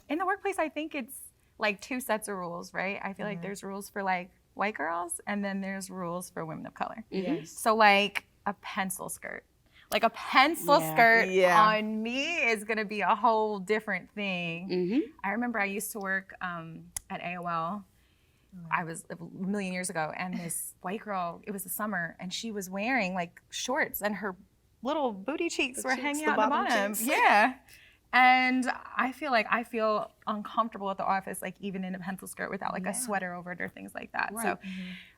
In the workplace, I think it's like two sets of rules, right? I feel like there's rules for like white girls, and then there's rules for women of color. Yes. So like a pencil skirt. Like a pencil skirt on me is gonna be a whole different thing. I remember I used to work at AOL. I was a million years ago, and this white girl, it was the summer, and she was wearing like shorts, and her little booty cheeks were hanging out the bottom. Yeah. And I feel uncomfortable at the office, like even in a pencil skirt without like a sweater over it or things like that. Right. So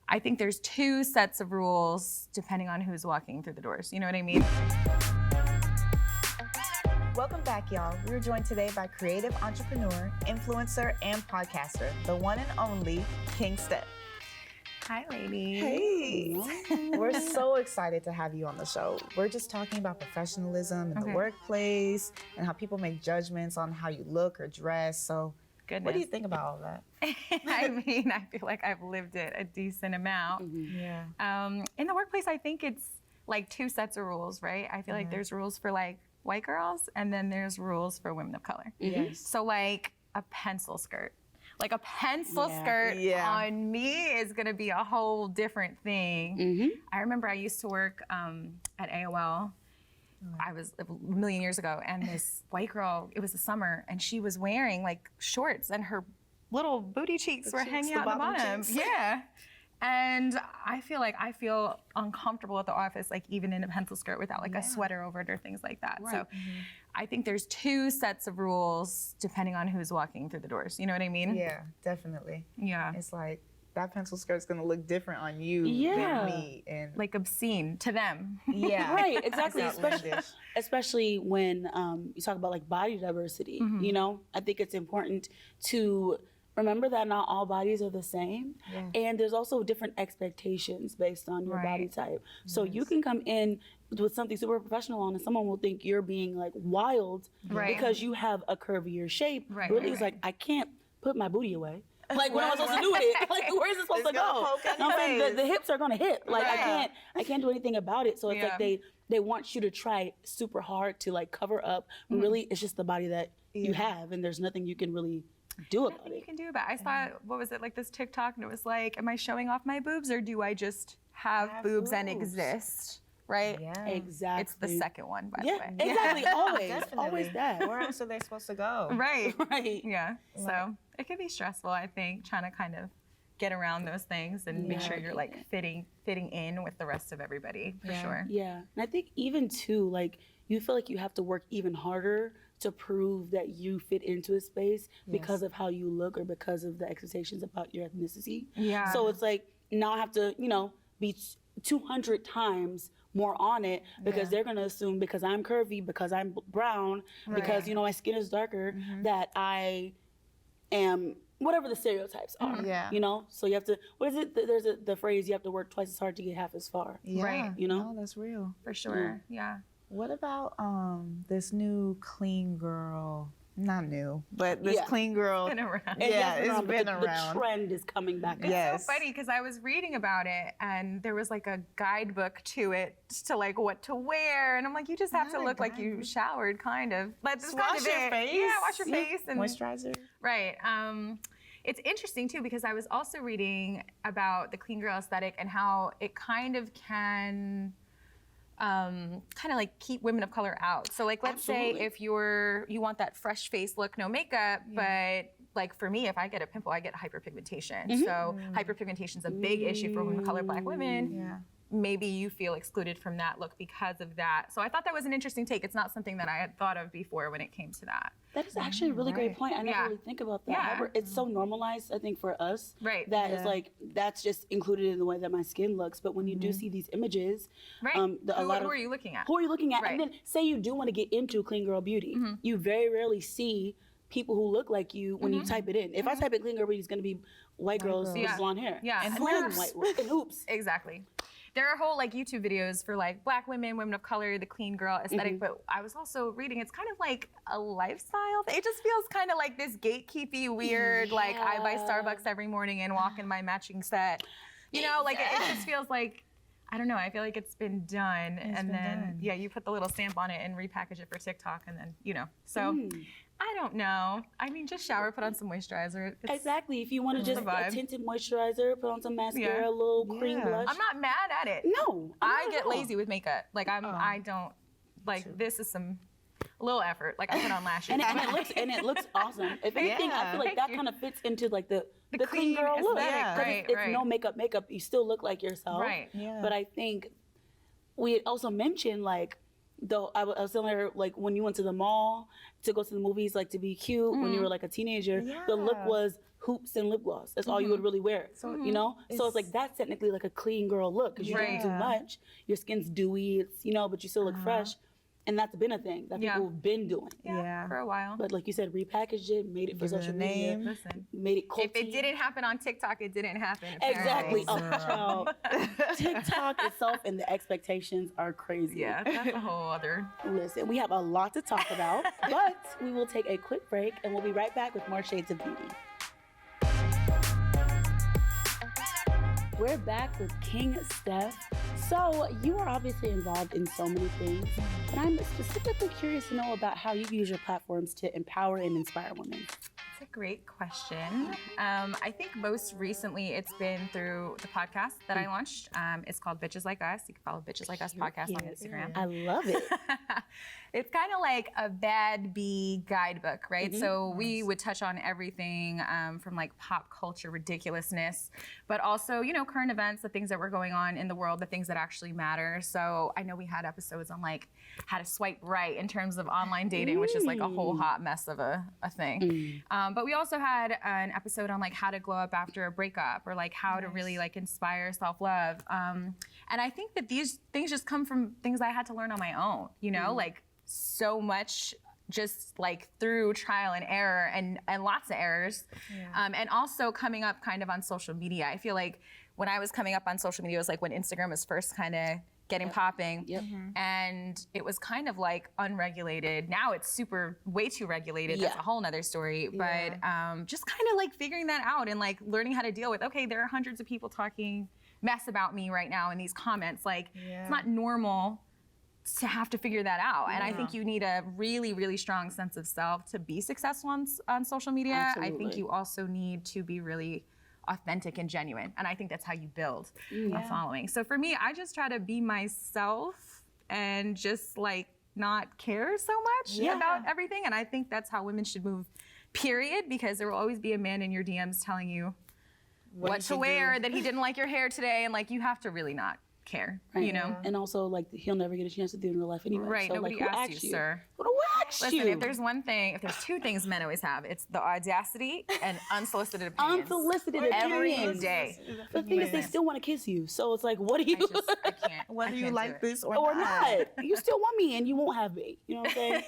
I think there's two sets of rules depending on who's walking through the doors. You know what I mean? Welcome back, y'all. We are joined today by creative entrepreneur, influencer, and podcaster, the one and only King Step. Hi, ladies. Hey. We're so excited to have you on the show. We're just talking about professionalism in the workplace and how people make judgments on how you look or dress. So what do you think about all that? I mean, I feel like I've lived it a decent amount. In the workplace, I think it's like two sets of rules, right? I feel like there's rules for like white girls, and then there's rules for women of color. So like a pencil skirt. Like a pencil skirt on me is gonna be a whole different thing. I remember I used to work at AOL. I was a million years ago, and this white girl, it was the summer, and she was wearing like shorts, and her little booty cheeks were hanging out the bottom. Yeah. And I feel uncomfortable at the office, like even in a pencil skirt without like a sweater over it or things like that. So I think there's two sets of rules depending on who's walking through the doors. You know what I mean? Yeah, definitely. Yeah. It's like that pencil skirt's gonna look different on you than me. And like obscene to them. Yeah. Right, exactly. Especially when you talk about like body diversity, you know? I think it's important to remember that not all bodies are the same, and there's also different expectations based on your body type. So you can come in with something super professional on, and someone will think you're being like wild because you have a curvier shape. Really, it's like, I can't put my booty away. Like, what am I supposed to do with it? Like, where is it supposed to go? I'm saying the hips are gonna hit. Like, I can't do anything about it. So it's like they want you to try super hard to like cover up. When really, it's just the body that you have, and there's nothing you can really do about it. You can do about it. I saw, what was it, like this TikTok, and it was like, am I showing off my boobs, or do I just have boobs and exist? Right? Yeah. Exactly. It's the second one, by the way. Exactly. Always that. Where else are they supposed to go? Right. Right. Yeah. So it can be stressful, I think, trying to kind of get around those things and make sure you're like fitting in with the rest of everybody, for sure. Yeah. And I think even too, like, you feel like you have to work even harder to prove that you fit into a space because of how you look or because of the expectations about your ethnicity. Yeah. So it's like, now I have to, you know, be 200 times more on it because they're gonna assume because I'm curvy, because I'm brown, because, you know, my skin is darker, that I am whatever the stereotypes are, you know? So you have to, what is it? There's the phrase, you have to work twice as hard to get half as far. Right. You know? No, that's real. For sure. Yeah. What about this new clean girl? Not new, but this clean girl. It's been around. It's been around. The trend is coming back. It's so funny because I was reading about it, and there was like a guidebook to it, to like what to wear, and I'm like, you just have to look like you showered, kind of. But just wash your face. Yeah, wash your face and moisturizer. Right. It's interesting too because I was also reading about the clean girl aesthetic and how it kind of can kind of like keep women of color out. So like, let's say if you want that fresh face look, no makeup, but like for me, if I get a pimple, I get hyperpigmentation. So hyperpigmentation is a big issue for women of color, Black women. Maybe you feel excluded from that look because of that. So I thought that was an interesting take. It's not something that I had thought of before when it came to that. That is actually a really great point. I never really think about that. Yeah. It's so normalized, I think, for us. Right. That is like, that's just included in the way that my skin looks. But when you do see these images, who are you looking at? Who are you looking at? Right. And then say you do want to get into clean girl beauty. You very rarely see people who look like you when you type it in. If I type in clean girl beauty, it's going to be white girls with blonde hair. Yeah. And hoops. Exactly. There are whole like YouTube videos for like Black women, women of color, the clean girl aesthetic, but I was also reading, it's kind of like a lifestyle. It just feels kind of like this gatekeepy, weird, like I buy Starbucks every morning and walk in my matching set. You know, like it just feels like, I don't know, I feel like it's been done. You put the little stamp on it and repackage it for TikTok and then, you know. So I don't know. I mean, just shower, put on some moisturizer. Exactly. If you want to just a tinted moisturizer, put on some mascara, a little cream blush. I'm not mad at it. No. I get lazy with makeup. Like I don't like this is a little effort. Like I put on lashes. and it looks awesome. If anything, I feel like that kind of fits into like the clean girl look. Right, it's no makeup. You still look like yourself. Right. Yeah. But I think we also mentioned like I was telling her, like, when you went to the mall to go to the movies, like, to be cute when you were, like, a teenager, the look was hoops and lip gloss. That's all you would really wear, you know? So it's like, that's technically, like, a clean girl look because you don't do much. Your skin's dewy, it's, you know, but you still look fresh. And that's been a thing that people have been doing. Yeah, for a while. But like you said, repackaged it, made it for social media. Listen, made it culty. If it didn't happen on TikTok, it didn't happen. Apparently. Exactly. Oh, TikTok itself and the expectations are crazy. Yeah, that's a whole other. Listen, we have a lot to talk about, but we will take a quick break and we'll be right back with more Shades of Beauty. We're back with King Steph. So you are obviously involved in so many things, but I'm specifically curious to know about how you use your platforms to empower and inspire women. That's a great question. I think most recently it's been through the podcast that I launched. It's called Bitches Like Us. You can follow Bitches Like Us podcast on Instagram. I love it. It's kind of like a bad bee guidebook, right? So we would touch on everything from like pop culture ridiculousness, but also, you know, current events, the things that were going on in the world, the things that actually matter. So I know we had episodes on like how to swipe right in terms of online dating, which is like a whole hot mess of a thing. But we also had an episode on like how to glow up after a breakup, or like how to really like inspire self-love. And I think that these things just come from things I had to learn on my own, you know, like so much just like through trial and error and lots of errors. And also coming up kind of on social media. I feel like when I was coming up on social media, it was like when Instagram was first kind of getting popping. And it was kind of like unregulated. Now it's way too regulated. That's a whole nother story. But just kind of like figuring that out and like learning how to deal with, okay, there are hundreds of people talking mess about me right now in these comments. Like it's not normal to have to figure that out. And I think you need a really, really strong sense of self to be successful on social media. Absolutely. I think you also need to be really authentic and genuine. And I think that's how you build a following. So for me, I just try to be myself and just like not care so much about everything. And I think that's how women should move, period, because there will always be a man in your DMs telling you what to wear, that he didn't like your hair today. And like, you have to really not care, you know? And also, like, he'll never get a chance to do it in real life anyway. Right, so, nobody like, asked you, sir. Who asked you? Listen, if there's two things men always have, it's the audacity and unsolicited opinions. Unsolicited opinions. Every day. The thing is, they still want to kiss you. So it's like, what do you... I can't. Whether you like this or not. You still want me and you won't have me. You know what I'm saying?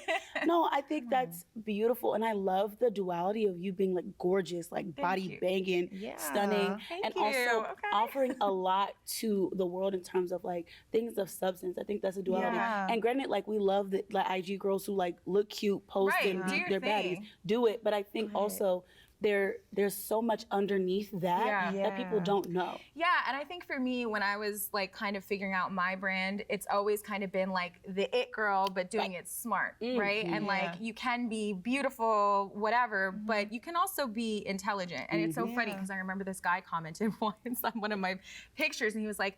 No, I think that's beautiful. And I love the duality of you being like gorgeous, like body banging, stunning. Thank you. Also offering a lot to the world in terms of like things of substance. I think that's a duality. And granted, like we love the like IG girls who like look cute, post and their baddies. Do it. But I think also there's so much underneath that people don't know. Yeah, and I think for me, when I was like kind of figuring out my brand, it's always kind of been like the it girl, but doing it smart, right? And like you can be beautiful, whatever, but you can also be intelligent. And it's so funny because I remember this guy commented once on one of my pictures, and he was like,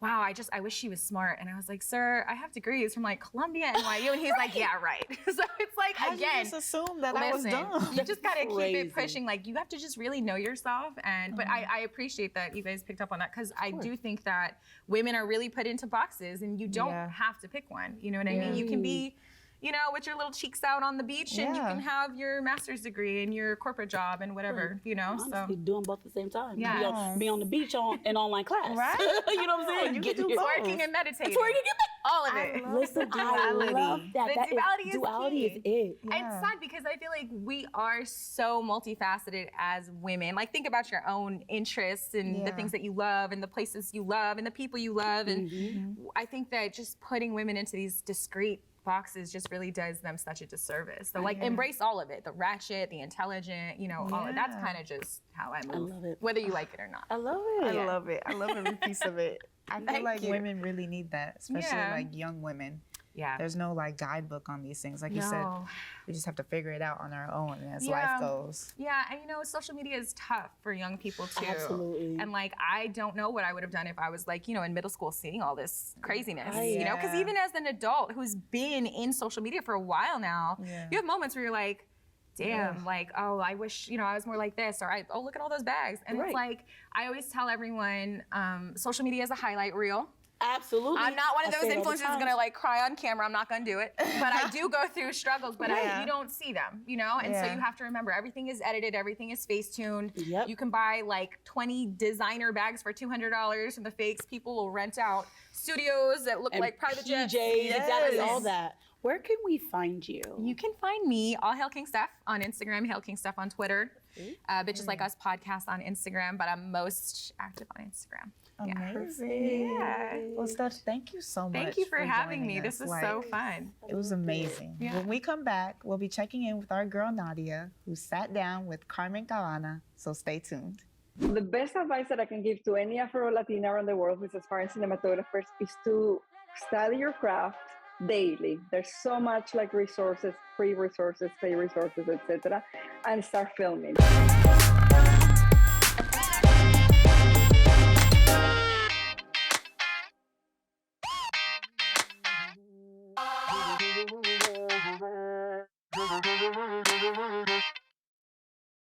wow, I wish she was smart. And I was like, sir, I have degrees from like Columbia, NYU. And he's like, yeah, right. So it's like, again, you just assume that I was dumb. You just gotta keep it pushing. Like you have to just really know yourself. And but I appreciate that you guys picked up on that, because I do think that women are really put into boxes and you don't have to pick one. You know what I mean? You can be, you know, with your little cheeks out on the beach, and you can have your master's degree and your corporate job and whatever, you know. Honestly, doing both at the same time. Yeah. Be on the beach in online class. Right? You know what I'm saying? You can do working and meditating. All of it. Listen, I love that. The duality is it. Yeah. It's sad because I feel like we are so multifaceted as women. Like think about your own interests and the things that you love and the places you love and the people you love. And I think that just putting women into these discrete boxes just really does them such a disservice. So like embrace all of it, the ratchet, the intelligent, you know, all of that's kind of just how I move. I love it. Whether you like it or not. I love it. I love it. I love every piece of it. I feel like women really need that, especially like young women. Yeah. There's no like guidebook on these things. Like you said, we just have to figure it out on our own as life goes. Yeah, and you know, social media is tough for young people too. Absolutely. And like, I don't know what I would have done if I was like, you know, in middle school seeing all this craziness, Right. you know? Because even as an adult who's been in social media for a while now, you have moments where you're like, damn, like, oh, I wish, you know, I was more like this, or oh, look at all those bags. And it's like, I always tell everyone, social media is a highlight reel. Absolutely. I'm not one of those influencers who's gonna like cry on camera. I'm not gonna do it. But I do go through struggles, but you don't see them, you know? And so you have to remember, everything is edited, everything is face-tuned. Yep. You can buy like 20 designer bags for $200 from the fakes. People will rent out studios that look like private jets. Exactly, all that. Where can we find you? You can find me, All Hail King Steph, on Instagram, Hail King Steph on Twitter, Bitches Like Us podcast on Instagram, but I'm most active on Instagram. Amazing. Yeah. Well, Steph, thank you so much. Thank you for having me. us. This was so fun. It was amazing. Yeah. When we come back, we'll be checking in with our girl Nadia, who sat down with Carmen Cabana. So stay tuned. The best advice that I can give to any Afro-Latina around the world who's aspiring cinematographers is to study your craft daily. There's so much like resources, free resources, paid resources, etc., and start filming.